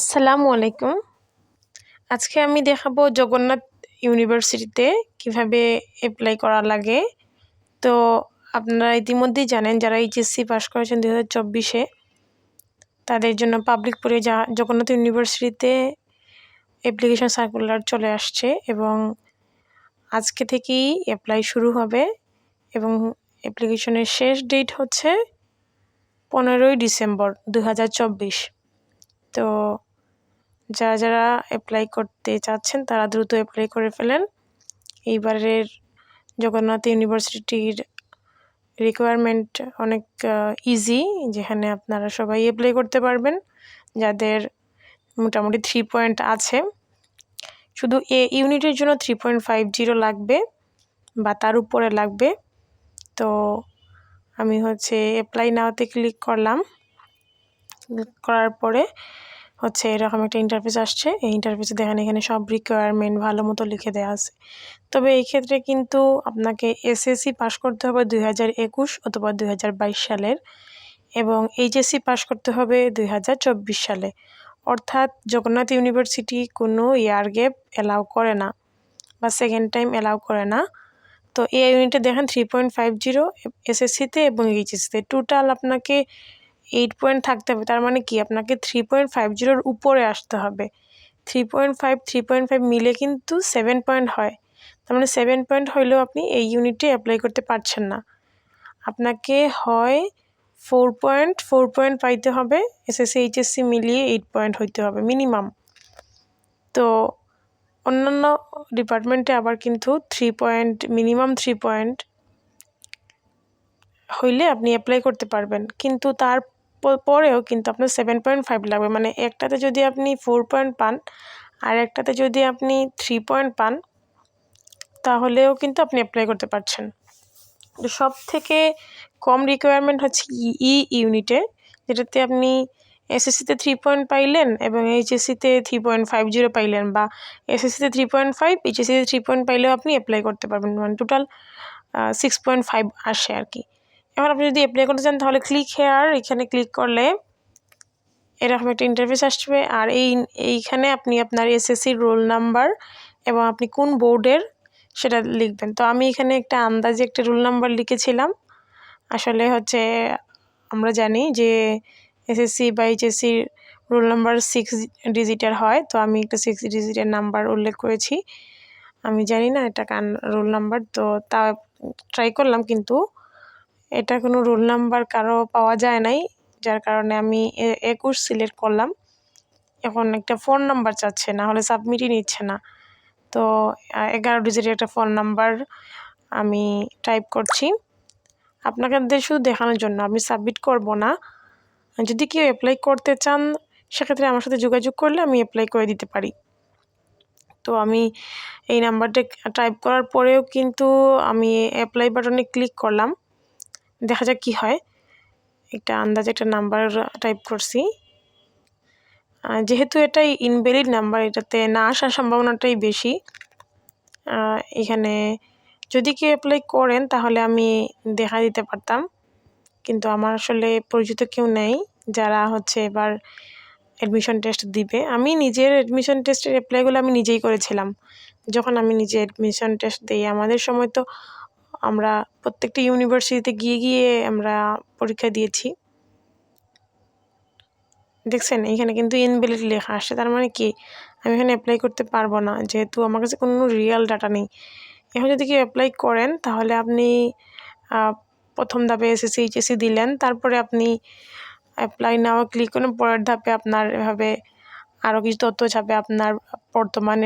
আসসালামু আলাইকুম। আজকে আমি দেখাবো জগন্নাথ ইউনিভার্সিটিতে কিভাবে এপ্লাই করা লাগে। তো আপনারা ইতিমধ্যেই জানেন যারা এইচএসসি পাস করেছেন 2024-এ তাদের জন্য পাবলিক জগন্নাথ ইউনিভার্সিটিতে অ্যাপ্লিকেশন সার্কুলার চলে আসছে এবং আজকে থেকেই অ্যাপ্লাই শুরু হবে এবং অ্যাপ্লিকেশনের শেষ ডেট হচ্ছে 15ই ডিসেম্বর 2024। তো যারা অ্যাপ্লাই করতে চাচ্ছেন তারা দ্রুত অ্যাপ্লাই করে ফেলেন। এইবারের জগন্নাথ ইউনিভার্সিটির রিকোয়ারমেন্ট অনেক ইজি, যেখানে আপনারা সবাই অ্যাপ্লাই করতে পারবেন যাদের মোটামুটি 3 পয়েন্ট আছে। শুধু এ ইউনিটের জন্য 3.50 লাগবে বা তার উপরে লাগবে। তো আমি অ্যাপ্লাই নাওতে ক্লিক করলাম। ক্লিক করার পরে এরকম একটা ইন্টারফেস আসছে। এই ইন্টারফেসে দেখেন এখানে সব রিকোয়ারমেন্ট ভালো মতো লিখে দেওয়া আছে। তবে এই ক্ষেত্রে কিন্তু আপনাকে এসএসসি পাস করতে হবে 2021 অথবা 2022 সালের এবং এইচএসসি পাস করতে হবে 2024 সালে। অর্থাৎ জগন্নাথ ইউনিভার্সিটি কোনো ইয়ার গ্যাপ অ্যালাউ করে না বা সেকেন্ড টাইম অ্যালাউ করে না। তো এই ইউনিটে দেখেন 3.50 এসএসসিতে এবং এইচএসসিতে টোটাল আপনাকে 8 পয়েন্ট থাকতে হবে। তার মানে কি আপনাকে 3.50-র উপরে আসতে হবে। 3.5 মিলে কিন্তু 7 পয়েন্ট হয়। তার মানে 7 পয়েন্ট হইলেও আপনি এই ইউনিটে অ্যাপ্লাই করতে পারছেন না। আপনাকে হয় 4 পয়েন্ট পাইতে হবে, এসএসসি এইচএসসি মিলিয়ে 8 পয়েন্ট হইতে হবে মিনিমাম। তো অন্যান্য ডিপার্টমেন্টে আবার কিন্তু মিনিমাম 3 পয়েন্ট হইলে আপনি অ্যাপ্লাই করতে পারবেন, কিন্তু তার পরেও কিন্তু আপনার 7.5 লাগবে। মানে একটাতে যদি আপনি 4 পয়েন্ট পান আর একটাতে যদি আপনি 3 পয়েন্ট পান তাহলেও কিন্তু আপনি অ্যাপ্লাই করতে পারছেন। তো সব থেকে কম রিকোয়ারমেন্ট হচ্ছে ইউনিটে, যেটাতে আপনি এসএসসিতে 3 পয়েন্ট পাইলেন এবং এইচএসসিতে 3.50 পাইলেন, বা এসএসসিতে 3.5 এইচএসসিতে 3 পয়েন্ট পাইলেও আপনি অ্যাপ্লাই করতে পারবেন। মানে টোটাল 6.5 আসে আর কি। এবার আপনি যদি অ্যাপ্লাই করতে চান তাহলে ক্লিক হেয়ার, এখানে ক্লিক করলে এরকম একটা ইন্টারফেস আসবে। আর এইখানে আপনি আপনার এসএসসির রোল নাম্বার এবং আপনি কোন বোর্ডের সেটা লিখবেন। তো আমি এখানে একটা আন্দাজে একটা রোল নাম্বার লিখেছিলাম। আসলে আমরা জানি যে এসএসসি বা এইচএসসির রোল নাম্বার 6 ডিজিটের হয়। তো আমি একটা 6 ডিজিটের নাম্বার উল্লেখ করেছি। আমি জানি না এটা কার রোল নাম্বার, তো তা ট্রাই করলাম, কিন্তু এটা কোনো রোল নাম্বার কারো পাওয়া যায় নাই, যার কারণে আমি 21 সিলেক্ট করলাম। এখন একটা ফোন নাম্বার চাচ্ছে, না হলে সাবমিটই নিচ্ছে না। তো 11 ডিজিটের একটা ফোন নাম্বার আমি টাইপ করছি আপনাদের শুধু দেখানোর জন্য। আমি সাবমিট করব না। যদি কেউ অ্যাপ্লাই করতে চান সেক্ষেত্রে আমার সাথে যোগাযোগ করলে আমি অ্যাপ্লাই করে দিতে পারি। তো আমি এই নাম্বারটা টাইপ করার পরেও কিন্তু আমি অ্যাপ্লাই বাটনে ক্লিক করলাম, দেখা যাক কি হয়। একটা আন্দাজে একটা নাম্বার টাইপ করছি। যেহেতু এটাই ইনভ্যালিড নাম্বার, এটাতে না আসার সম্ভাবনাটাই বেশি। এখানে যদি কেউ অ্যাপ্লাই করেন তাহলে আমি দেখা দিতে পারতাম, কিন্তু আমার আসলে পরিচিত কেউ নেই যারা এবার অ্যাডমিশন টেস্ট দিবে। আমি নিজের অ্যাডমিশন টেস্টের অ্যাপ্লাইগুলো আমি নিজেই করেছিলাম। যখন আমি নিজে অ্যাডমিশন টেস্ট দিই, আমাদের সময় তো আমরা প্রত্যেকটা ইউনিভার্সিটিতে গিয়ে আমরা পরীক্ষা দিয়েছি। দেখছেন এখানে কিন্তু ইনভ্যালিড লেখা আসছে। তার মানে কি আমি এখানে অ্যাপ্লাই করতে পারবো না, যেহেতু আমার কাছে কোনো রিয়েল ডাটা নেই। এখন যদি কেউ অ্যাপ্লাই করেন তাহলে আপনি প্রথম ধাপে এসএসসি এইচএসসি দিলেন, তারপরে আপনি অ্যাপ্লাই নাও ক্লিক করেন। পরের ধাপে আপনার এভাবে আরও কিছু তথ্য ছাপে, আপনার বর্তমানে